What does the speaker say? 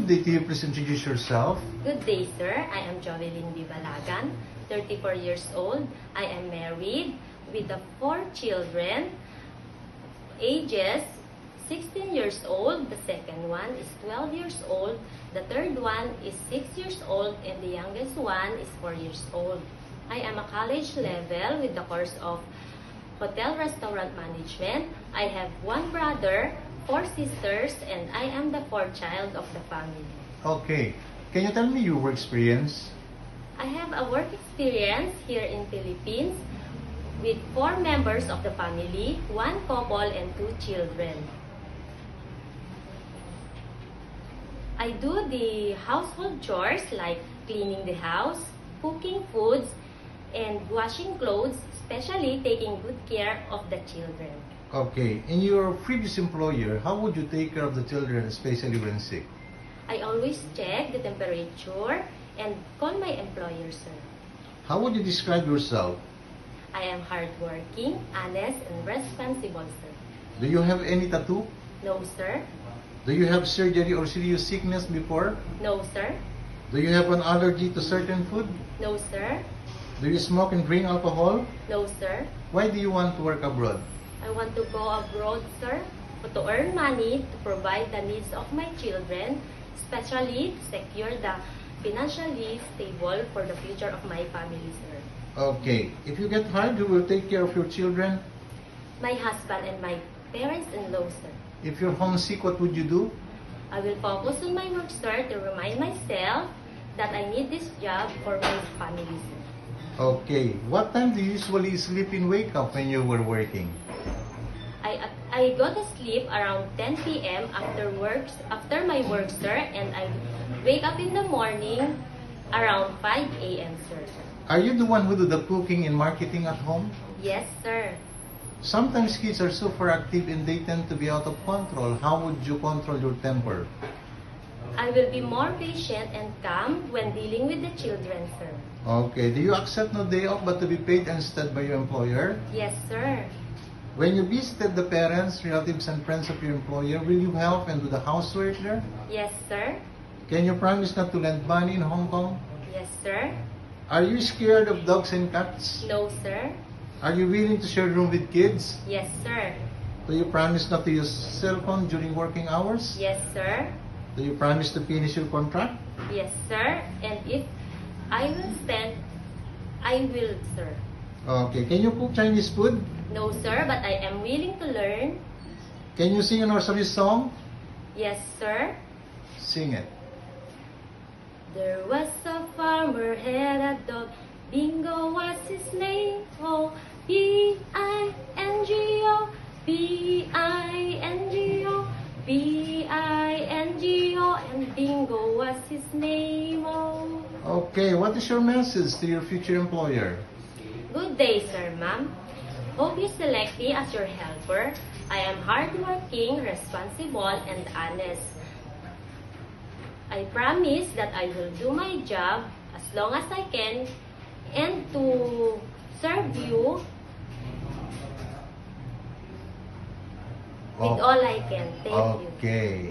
good day to you. Please introduce yourself. Good day, sir. I am Jovelyn Bibalagan, 34 years old. I am married with the 4 children, ages 16 years old. The second one is 12 years old. The third one is 6 years old. And the youngest one is 4 years old. I am a college level with the course of Hotel Restaurant Management. I have 1 brother, 4 sisters, and I am the 4th child of the family. Okay. Can you tell me your work experience? I have a work experience here in Philippines with 4 members of the family, 1 couple and 2 children. I do the household chores like cleaning the house, cooking foods, and washing clothes, especially taking good care of the children. Okay. In your previous employer, how would you take care of the children, especially when sick? I always check the temperature and call my employer, sir. How would you describe yourself? I am hardworking, honest, and responsible, sir. Do you have any tattoo? No, sir. Do you have surgery or serious sickness before? No, sir. Do you have an allergy to certain food? No, sir. Do you smoke and drink alcohol? No, sir. Why do you want to work abroad? I want to go abroad, sir, to earn money to provide the needs of my children, especially to secure the financially stable for the future of my family, sir. Okay. If you get hired, who will take care of your children? My husband and my parents-in-law, sir. If you're homesick, what would you do? I will focus on my work, sir, to remind myself that I need this job for my family, sir. Okay. What time do you usually sleep and wake up when you were working? I go to sleep around 10 p.m. after my work, sir, and I wake up in the morning around 5 a.m., sir. Are you the one who do the cooking and marketing at home? Yes, sir. Sometimes kids are super active and they tend to be out of control. How would you control your temper? I will be more patient and calm when dealing with the children, sir. Okay. Do you accept no day off but to be paid instead by your employer? Yes, sir. When you visited the parents, relatives, and friends of your employer, will you help and do the housework there? Yes, sir. Can you promise not to lend money in Hong Kong? Yes, sir. Are you scared of dogs and cats? No, sir. Are you willing to share room with kids? Yes, sir. Do you promise not to use cell phone during working hours? Yes, sir. Do you promise to finish your contract? Yes, sir. And if I will stand, I will, sir. Okay. Can you cook Chinese food? No, sir, but I am willing to learn. Can you sing a nursery song? Yes, sir. Sing it. There was a farmer had a dog. Bingo was his name. Oh, B-I-N-G-O, B-I-N-G-O, B-I-N-G-O, and Bingo was his name. Oh. Okay. What is your message to your future employer? Good day, sir, ma'am. Hope you select me as your helper. I am hardworking, responsible, and honest. I promise that I will do my job as long as I can and to serve you with all I can. Thank you. Okay.